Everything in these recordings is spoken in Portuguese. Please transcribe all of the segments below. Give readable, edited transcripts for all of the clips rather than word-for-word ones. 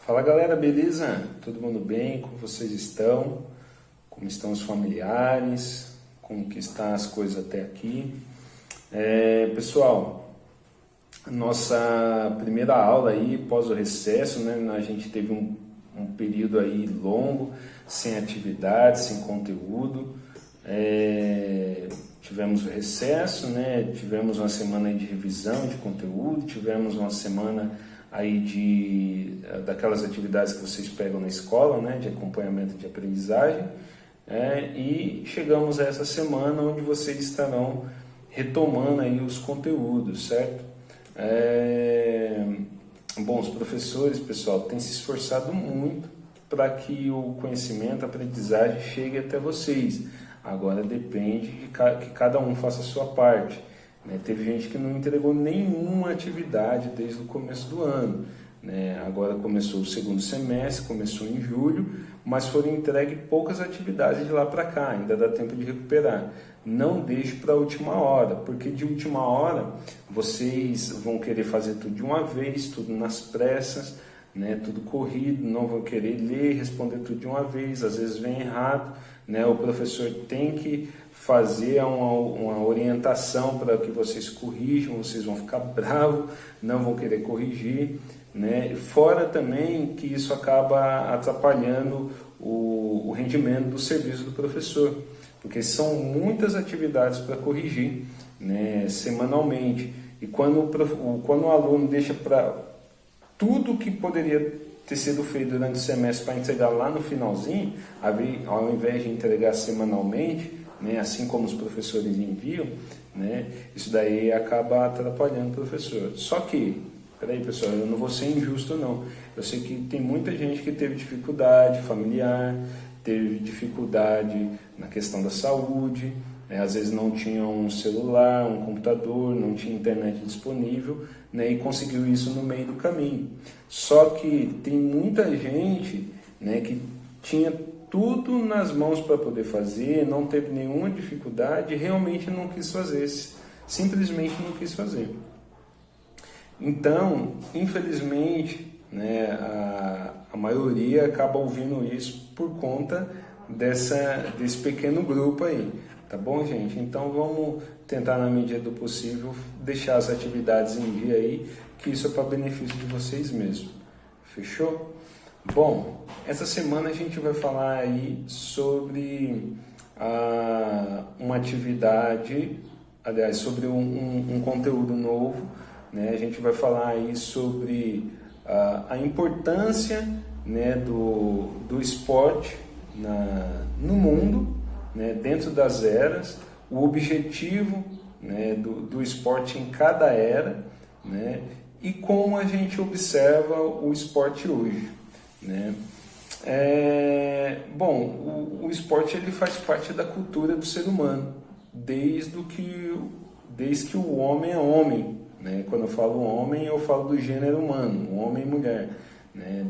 Fala galera, beleza? Todo mundo bem? Como vocês estão? Como estão os familiares? Como que estão as coisas até aqui? Pessoal, nossa primeira aula aí, pós o recesso, né? A gente teve um período aí longo, sem atividade, sem conteúdo. Tivemos o recesso, né? Tivemos uma semana aí de revisão de conteúdo, tivemos uma semana aí daquelas atividades que vocês pegam na escola, né, de acompanhamento de aprendizagem, e chegamos a essa semana onde vocês estarão retomando aí os conteúdos, certo? Bom, os professores, pessoal, têm se esforçado muito para que o conhecimento, a aprendizagem chegue até vocês. Agora depende de que cada um faça a sua parte. Teve gente que não entregou nenhuma atividade desde o começo do ano. Agora começou o segundo semestre, começou em julho, mas foram entregues poucas atividades de lá para cá, ainda dá tempo de recuperar. Não deixe para a última hora, porque de última hora vocês vão querer fazer tudo de uma vez, tudo nas pressas, tudo corrido, não vão querer ler, responder tudo de uma vez, às vezes vem errado. O professor tem que fazer uma orientação para que vocês corrijam, vocês vão ficar bravos, não vão querer corrigir, Fora também que isso acaba atrapalhando o rendimento do serviço do professor, porque são muitas atividades para corrigir, semanalmente. E quando o aluno deixa para tudo que poderia ter sido feito durante o semestre para entregar lá no finalzinho, ao invés de entregar semanalmente, assim como os professores enviam, isso daí acaba atrapalhando o professor. Só que, peraí pessoal, eu não vou ser injusto não, eu sei que tem muita gente que teve dificuldade familiar, teve dificuldade na questão da saúde, às vezes não tinha um celular, um computador, não tinha internet disponível, e conseguiu isso no meio do caminho. Só que tem muita gente, que tinha tudo nas mãos para poder fazer, não teve nenhuma dificuldade e realmente não quis fazer, simplesmente não quis fazer. Então, infelizmente, a maioria acaba ouvindo isso por conta desse pequeno grupo aí. Tá bom, gente? Então vamos tentar, na medida do possível, deixar as atividades em dia aí, que isso é para benefício de vocês mesmos. Fechou? Bom, essa semana a gente vai falar aí sobre uma atividade, aliás, sobre um conteúdo novo, A gente vai falar aí sobre a importância, do esporte no mundo, dentro das eras, o objetivo, do esporte em cada era, e como a gente observa o esporte hoje. Bom, o esporte ele faz parte da cultura do ser humano, desde que o homem é homem. Quando eu falo homem, eu falo do gênero humano, homem e mulher,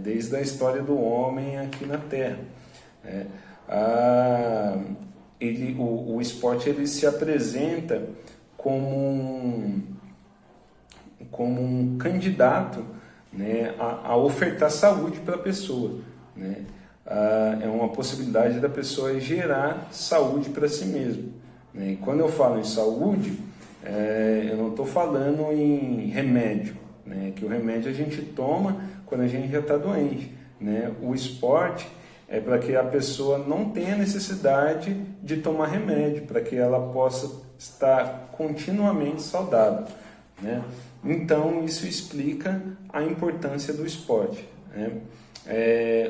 desde a história do homem aqui na Terra. O esporte ele se apresenta como um candidato, a ofertar saúde para a pessoa. É uma possibilidade da pessoa gerar saúde para si mesma. E quando eu falo em saúde, eu não estou falando em remédio, que o remédio a gente toma quando a gente já está doente. O esporte é para que a pessoa não tenha necessidade de tomar remédio, para que ela possa estar continuamente saudável. Então, isso explica a importância do esporte.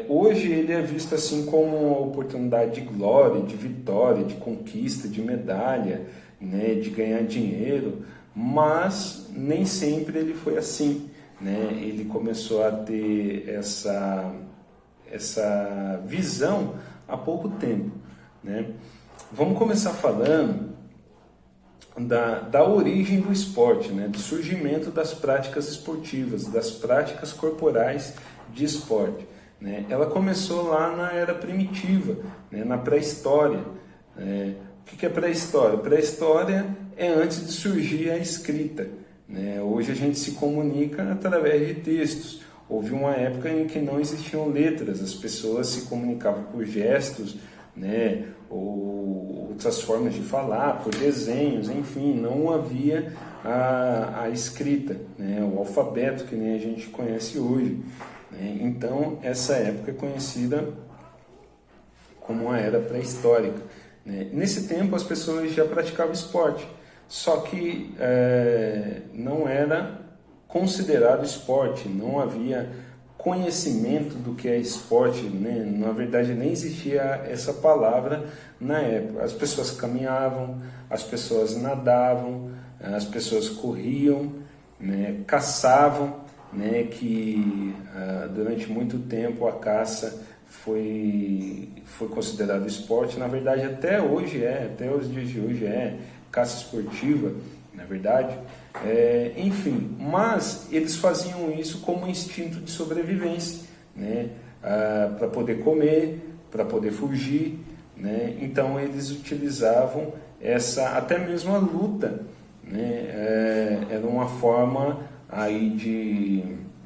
Hoje ele é visto assim como uma oportunidade de glória, de vitória, de conquista, de medalha, de ganhar dinheiro, mas nem sempre ele foi assim. Ele começou a ter essa visão há pouco tempo. Vamos começar falando da origem do esporte, do surgimento das práticas esportivas, das práticas corporais de esporte. Ela começou lá na era primitiva, na pré-história. O que é pré-história? Pré-história é antes de surgir a escrita. Hoje a gente se comunica através de textos. houve uma época em que não existiam letras, as pessoas se comunicavam por gestos, né, ou outras formas de falar, por desenhos, enfim, não havia a escrita, né, o alfabeto que nem a gente conhece hoje, né? Então, essa época é conhecida como a era pré-histórica, né? Nesse tempo, as pessoas já praticavam esporte, só que não era considerado esporte, não havia conhecimento do que é esporte, né? Na verdade, nem existia essa palavra na época. As pessoas caminhavam, as pessoas nadavam, as pessoas corriam, né? Caçavam, né? Que durante muito tempo a caça foi considerado esporte. Na verdade, até os dias de hoje caça esportiva, na verdade. Enfim, mas eles faziam isso como instinto de sobrevivência, né? Para poder comer, para poder fugir, né? Então eles utilizavam até mesmo a luta, né? Era uma forma aí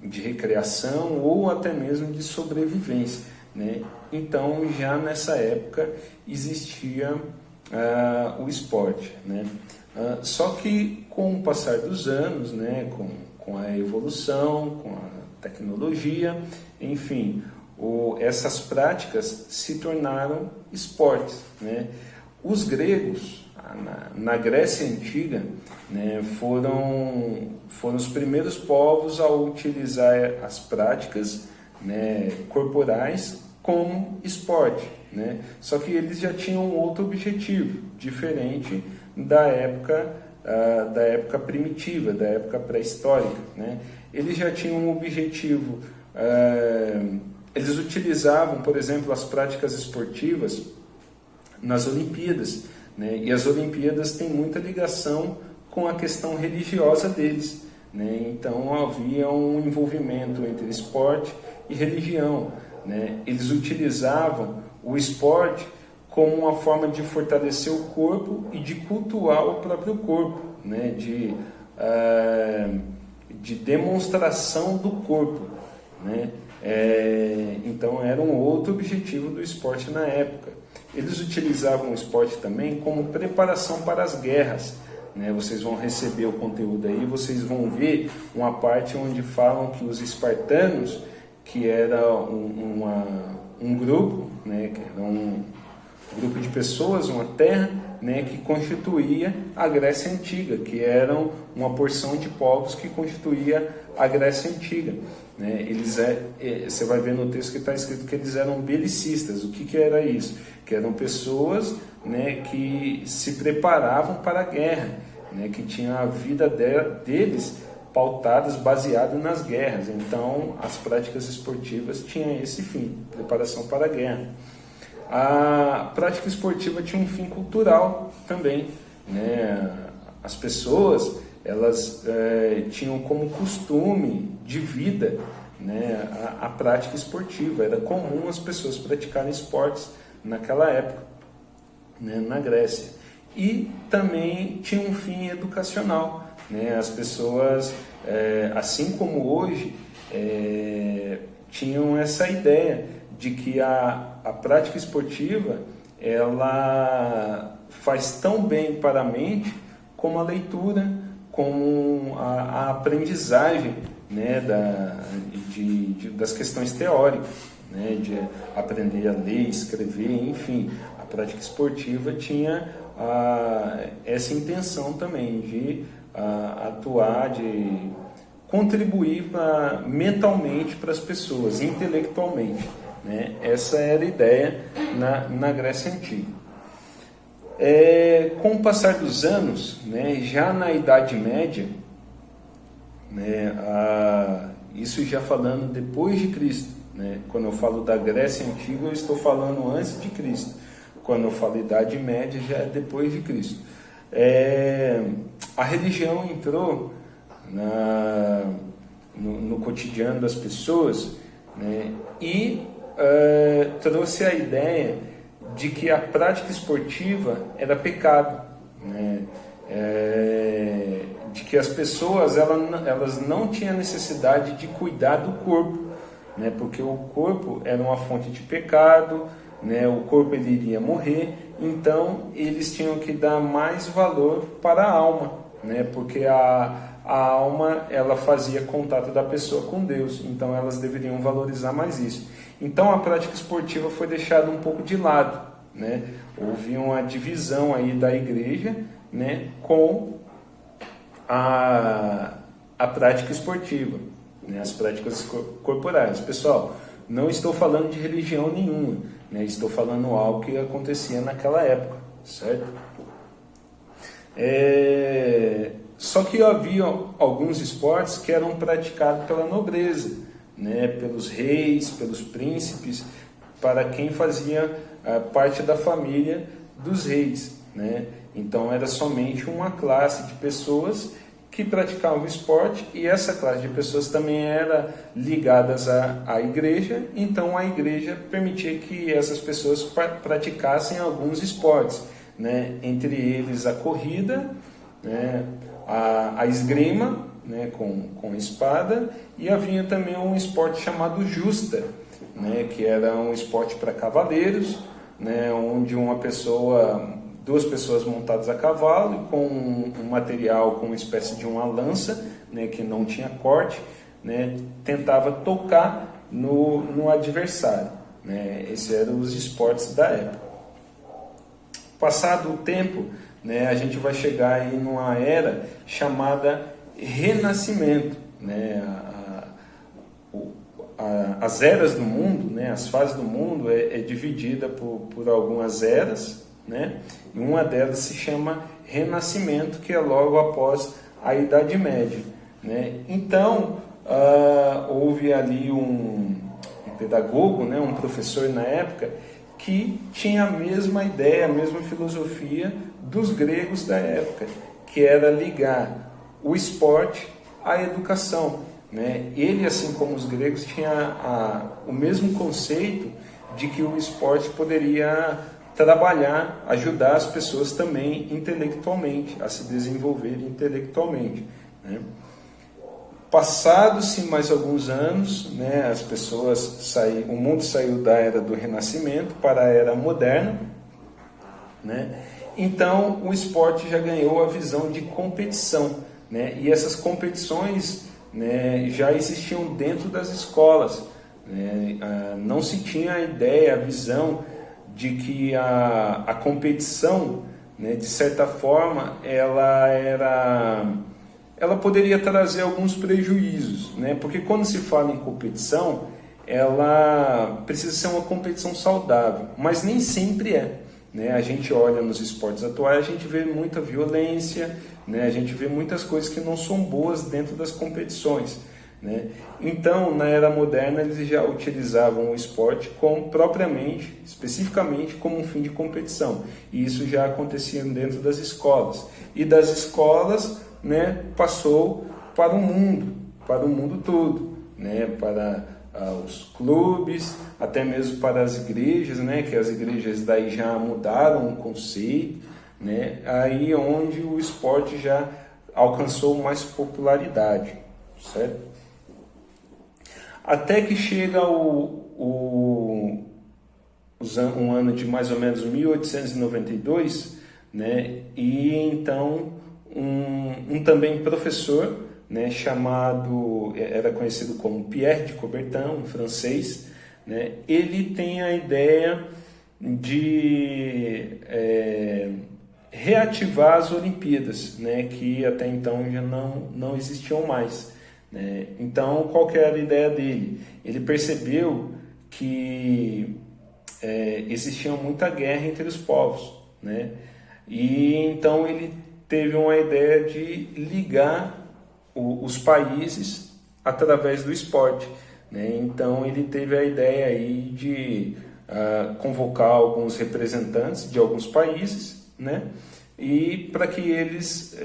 de recreação ou até mesmo de sobrevivência, né? Então já nessa época existia o esporte, né? Só que com o passar dos anos, né, com a evolução, com a tecnologia, enfim, essas práticas se tornaram esportes, né? Os gregos, na Grécia Antiga, né, foram os primeiros povos a utilizar as práticas, né, corporais como esporte, né? Só que eles já tinham outro objetivo, diferente da época primitiva, da época pré-histórica, né? Eles já tinham um objetivo, eles utilizavam, por exemplo, as práticas esportivas nas Olimpíadas, né? E as Olimpíadas têm muita ligação com a questão religiosa deles, né? Então havia um envolvimento entre esporte e religião, né? Eles utilizavam o esporte como uma forma de fortalecer o corpo e de cultuar o próprio corpo, né? De demonstração do corpo, né? Então era um outro objetivo do esporte na época. Eles utilizavam o esporte também como preparação para as guerras, né? Vocês vão receber o conteúdo aí, vocês vão ver uma parte onde falam que os espartanos, que era um grupo, né? Que era um grupo de pessoas, uma terra, né, que constituía a Grécia Antiga, que eram uma porção de povos que constituía a Grécia Antiga, né? Você vai ver no texto que está escrito que eles eram belicistas. O que era isso? Que eram pessoas, né, que se preparavam para a guerra, né, que tinham a vida deles pautadas, baseadas nas guerras. Então, as práticas esportivas tinham esse fim, preparação para a guerra. A prática esportiva tinha um fim cultural também, né? As pessoas, elas tinham como costume de vida, né, a prática esportiva. Era comum as pessoas praticarem esportes naquela época, né, na Grécia. E também tinha um fim educacional, né? As pessoas, assim como hoje, tinham essa ideia de que a prática esportiva ela faz tão bem para a mente como a leitura, como a aprendizagem, né, das questões teóricas, né, de aprender a ler, escrever, enfim. A prática esportiva tinha essa intenção também de atuar, de contribuir mentalmente para as pessoas, intelectualmente, né? Essa era a ideia na Grécia Antiga. Com o passar dos anos, né, já na Idade Média, né, isso já falando depois de Cristo, né? Quando eu falo da Grécia Antiga, eu estou falando antes de Cristo. Quando eu falo Idade Média, já é depois de Cristo. A religião entrou no cotidiano das pessoas, né, e trouxe a ideia de que a prática esportiva era pecado, né, de que as pessoas elas não tinham necessidade de cuidar do corpo, né? Porque o corpo era uma fonte de pecado, né? O corpo ele iria morrer, então eles tinham que dar mais valor para a alma, né? Porque a alma ela fazia contato da pessoa com Deus, então elas deveriam valorizar mais isso. Então a prática esportiva foi deixada um pouco de lado, né? Houve uma divisão aí da igreja, né, com a prática esportiva, né, as práticas corporais. Pessoal, não estou falando de religião nenhuma, né, estou falando algo que acontecia naquela época, certo? Só que havia alguns esportes que eram praticados pela nobreza, né, pelos reis, pelos príncipes, para quem fazia parte da família dos reis, né? Então era somente uma classe de pessoas que praticavam esporte, e essa classe de pessoas também era ligadas à igreja, então a igreja permitia que essas pessoas praticassem alguns esportes, né? Entre eles a corrida, né? A esgrima, né? com espada, e havia também um esporte chamado justa, né? Que era um esporte para cavaleiros, né? Onde duas pessoas montadas a cavalo, com um material, com uma espécie de uma lança, né? Que não tinha corte, né? Tentava tocar no adversário, né? Esses eram os esportes da época. Passado o tempo, né? A gente vai chegar aí numa era chamada Renascimento, né? As eras do mundo, né, as fases do mundo é dividida por algumas eras, né, e uma delas se chama Renascimento, que é logo após a Idade Média, né. Então houve ali um pedagogo, né, um professor na época, que tinha a mesma ideia, a mesma filosofia dos gregos da época, que era ligar o esporte à educação, né? Ele, assim como os gregos, tinha o mesmo conceito de que o esporte poderia trabalhar, ajudar as pessoas também intelectualmente, a se desenvolver intelectualmente, né? Passados-se mais alguns anos, né, o mundo saiu da era do Renascimento para a era moderna, né? Então o esporte já ganhou a visão de competição, né? E essas competições, né, já existiam dentro das escolas, né? Não se tinha a ideia, a visão de que a competição, né, de certa forma, ela poderia trazer alguns prejuízos, né? Porque quando se fala em competição, ela precisa ser uma competição saudável, mas nem sempre é, né? A gente olha nos esportes atuais, a gente vê muita violência, né? A gente vê muitas coisas que não são boas dentro das competições, né? Então, na era moderna, eles já utilizavam o esporte especificamente como um fim de competição, e isso já acontecia dentro das escolas, e das escolas, né, passou para o mundo todo, né, para os clubes, até mesmo para as igrejas, né, que as igrejas daí já mudaram o conceito, né, aí onde o esporte já alcançou mais popularidade, certo? Até que chega um ano de mais ou menos 1892, né, e então um também professor, né, era conhecido como Pierre de Coubertin, um francês, né, ele tem a ideia de reativar as Olimpíadas, né, que até então já não existiam mais, né. Então, qual que era a ideia dele? Ele percebeu que existia muita guerra entre os povos, né, e então ele teve uma ideia de ligar os países através do esporte, né? Então ele teve a ideia aí de convocar alguns representantes de alguns países, né? E para que eles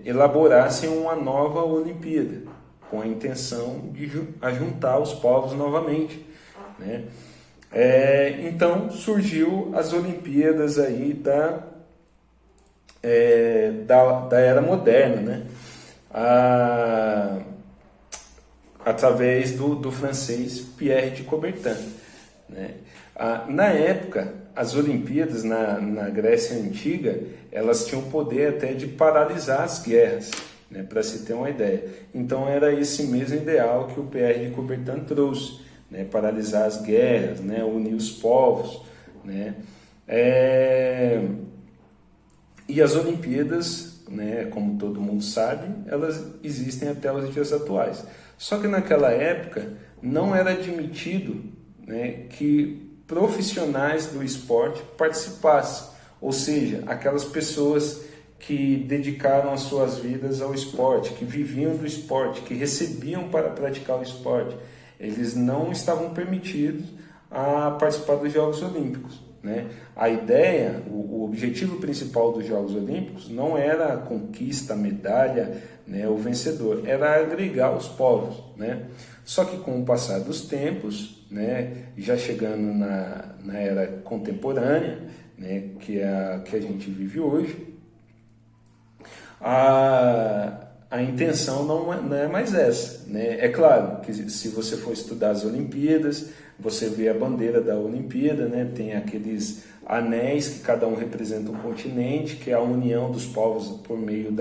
elaborassem uma nova Olimpíada, com a intenção de juntar os povos novamente, né? Então surgiu as Olimpíadas aí da era moderna, né? Através do francês Pierre de Coubertin, né? Na época, as Olimpíadas na Grécia Antiga, elas tinham o poder até de paralisar as guerras, né, para se ter uma ideia. Então era esse mesmo ideal que o Pierre de Coubertin trouxe, né, paralisar as guerras, né, unir os povos, né. E as Olimpíadas, né, como todo mundo sabe, elas existem até os dias atuais. Só que naquela época não era admitido, né, que profissionais do esporte participassem, ou seja, aquelas pessoas que dedicaram as suas vidas ao esporte, que viviam do esporte, que recebiam para praticar o esporte, eles não estavam permitidos a participar dos Jogos Olímpicos, né? A ideia, o objetivo principal dos Jogos Olímpicos não era a conquista, a medalha, né, o vencedor, era agregar os povos, né? Só que com o passar dos tempos, né, já chegando na era contemporânea, né, que é a que a gente vive hoje, a intenção não é mais essa, né? É claro que se você for estudar as Olimpíadas, você vê a bandeira da Olimpíada, né? Tem aqueles anéis que cada um representa um continente, que é a união dos povos por meio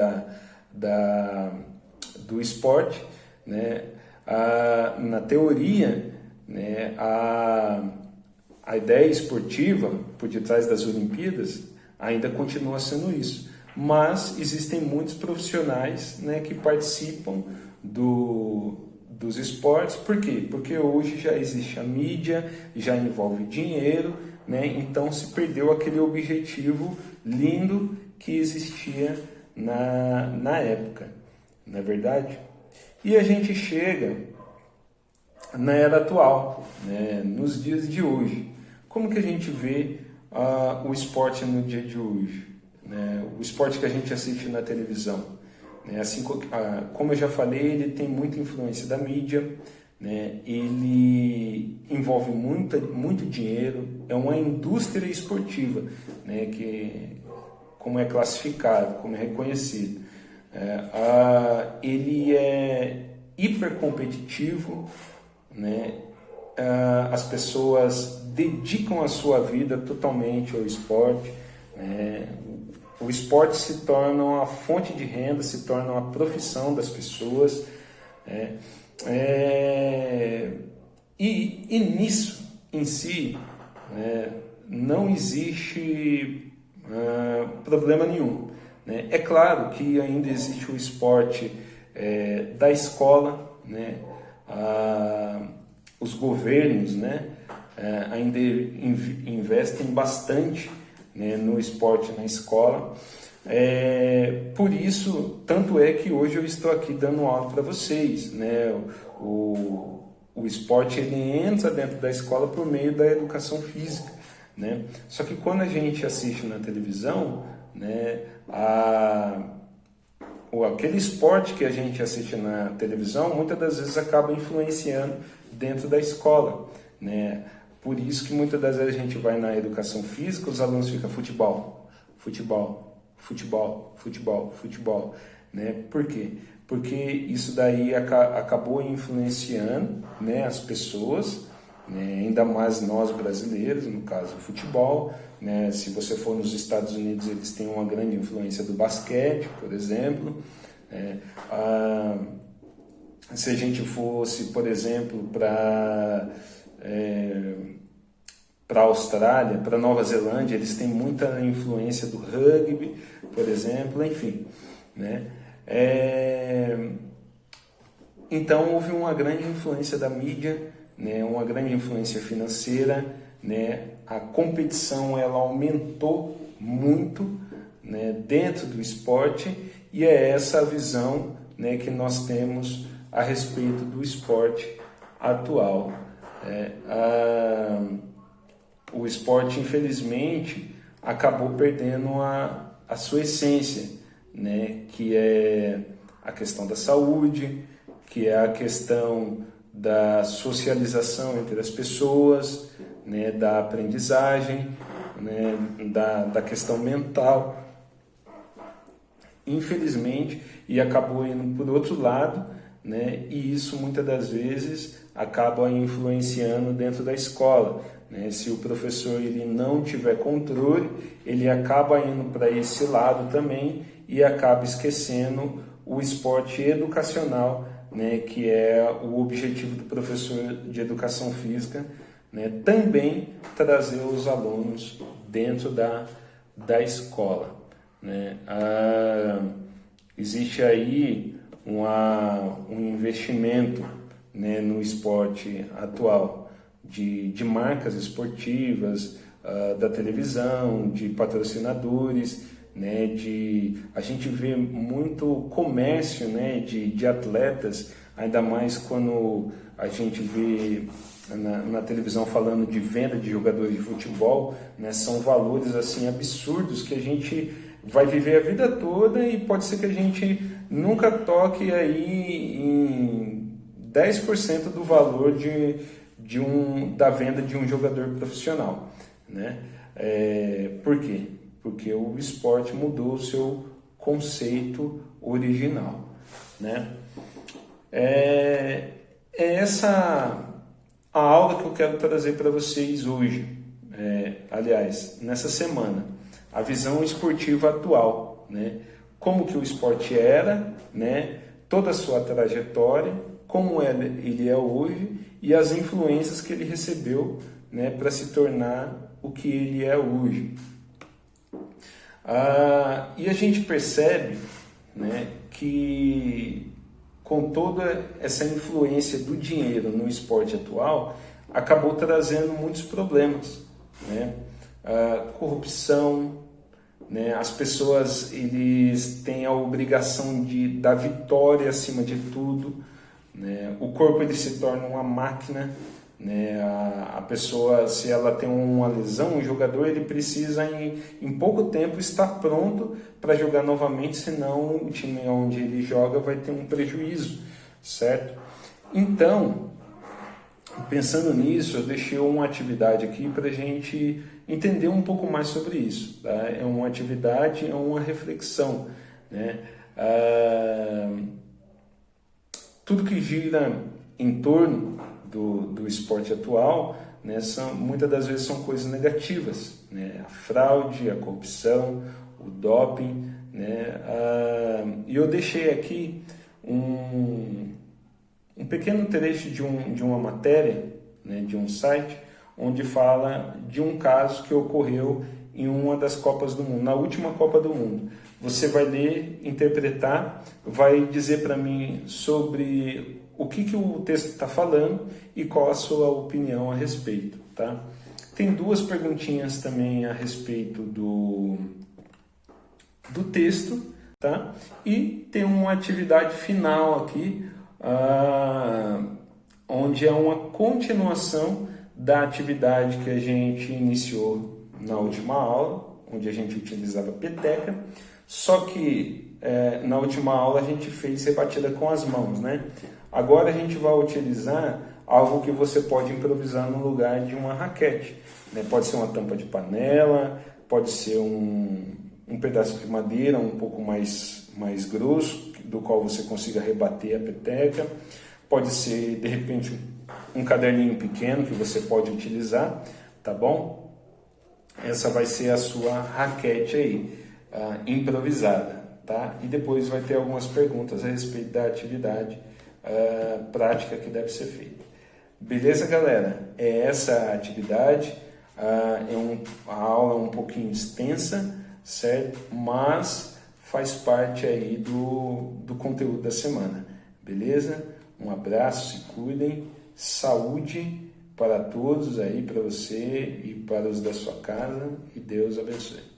do esporte, né? Na teoria, né, a ideia esportiva por detrás das Olimpíadas ainda continua sendo isso. Mas existem muitos profissionais, né, que participam dos esportes. Por quê? Porque hoje já existe a mídia, já envolve dinheiro, né, então se perdeu aquele objetivo lindo que existia na época, não é verdade? E a gente chega na era atual, né, nos dias de hoje. Como que a gente vê o esporte no dia de hoje? Né, o esporte que a gente assiste na televisão, né, assim como eu já falei, ele tem muita influência da mídia, né, ele envolve muito dinheiro, é uma indústria esportiva, né, como é classificado, como é reconhecido. Ele é hipercompetitivo, né, as pessoas dedicam a sua vida totalmente ao esporte, né. O esporte se torna uma fonte de renda, se torna uma profissão das pessoas, né? E nisso, em si, né, não existe problema nenhum, né? É claro que ainda existe o esporte da escola, né? Os governos, né, ainda investem bastante, né, no esporte na escola. Por isso, tanto é que hoje eu estou aqui dando aula para vocês, né? O esporte ele entra dentro da escola por meio da educação física, né? Só que quando a gente assiste na televisão, né, aquele esporte que a gente assiste na televisão muitas das vezes acaba influenciando dentro da escola, né? Por isso que muitas das vezes a gente vai na educação física, os alunos ficam futebol, futebol, futebol, futebol, futebol, né? Por quê? Porque isso daí acabou influenciando, né, as pessoas, né, ainda mais nós brasileiros, no caso o futebol, né? Se você for nos Estados Unidos, eles têm uma grande influência do basquete, por exemplo. Se a gente fosse, por exemplo, para a Austrália, para a Nova Zelândia, eles têm muita influência do rugby, por exemplo, enfim, né? Então houve uma grande influência da mídia, né? Uma grande influência financeira, né? A competição ela aumentou muito, né, dentro do esporte, e é essa a visão, né, que nós temos a respeito do esporte atual. O esporte, infelizmente, acabou perdendo a sua essência, né? Que é a questão da saúde, que é a questão da socialização entre as pessoas, né? Da aprendizagem, né? Da questão mental. infelizmente, e acabou indo por outro lado, né? E isso muitas das vezes acaba influenciando dentro da escola, né? Se o professor ele não tiver controle, ele acaba indo para esse lado também e acaba esquecendo o esporte educacional, né? Que é o objetivo do professor de educação física, né? Também trazer os alunos dentro da escola, né? Existe aí um investimento, né, no esporte atual de marcas esportivas, da televisão, de patrocinadores, né, a gente vê muito comércio, né, de atletas, ainda mais quando a gente vê na televisão falando de venda de jogadores de futebol, né, são valores assim absurdos que a gente vai viver a vida toda e pode ser que a gente nunca toque aí em 10% do valor da venda de um jogador profissional, né? Por quê? Porque o esporte mudou o seu conceito original, né? É essa a aula que eu quero trazer para vocês hoje, aliás, nessa semana, a visão esportiva atual, né? Como que o esporte era, né? Toda a sua trajetória, como ele é hoje e as influências que ele recebeu, né? Para se tornar o que ele é hoje. E a gente percebe, né, que com toda essa influência do dinheiro no esporte atual, acabou trazendo muitos problemas, né? Corrupção, né? As pessoas eles têm a obrigação de dar vitória acima de tudo, né? O corpo ele se torna uma máquina, né? A pessoa, se ela tem uma lesão, o jogador ele precisa em pouco tempo estar pronto para jogar novamente, senão o time onde ele joga vai ter um prejuízo, certo? Então, pensando nisso, eu deixei uma atividade aqui para a gente entender um pouco mais sobre isso, tá? É uma atividade, é uma reflexão, né? Tudo que gira em torno do esporte atual, né, muitas das vezes são coisas negativas, né? A fraude, a corrupção, o doping, né? E eu deixei aqui um pequeno trecho de uma matéria, né, de um site, onde fala de um caso que ocorreu em uma das Copas do Mundo, na última Copa do Mundo. Você vai ler, interpretar, vai dizer para mim sobre o que o texto está falando e qual a sua opinião a respeito, tá? Tem duas perguntinhas também a respeito do texto, tá? E tem uma atividade final aqui, onde é uma continuação da atividade que a gente iniciou na última aula, onde a gente utilizava peteca, só que na última aula a gente fez rebatida com as mãos, né? Agora a gente vai utilizar algo que você pode improvisar no lugar de uma raquete, né? Pode ser uma tampa de panela, pode ser um pedaço de madeira um pouco mais grosso, do qual você consiga rebater a peteca, pode ser de repente um caderninho pequeno que você pode utilizar, tá bom? Essa vai ser a sua raquete aí, improvisada, tá? E depois vai ter algumas perguntas a respeito da atividade prática que deve ser feita. Beleza, galera? É essa a atividade, a aula é um pouquinho extensa, certo? Mas faz parte aí do conteúdo da semana, beleza? Um abraço, se cuidem, saúde para todos aí, para você e para os da sua casa, e Deus abençoe.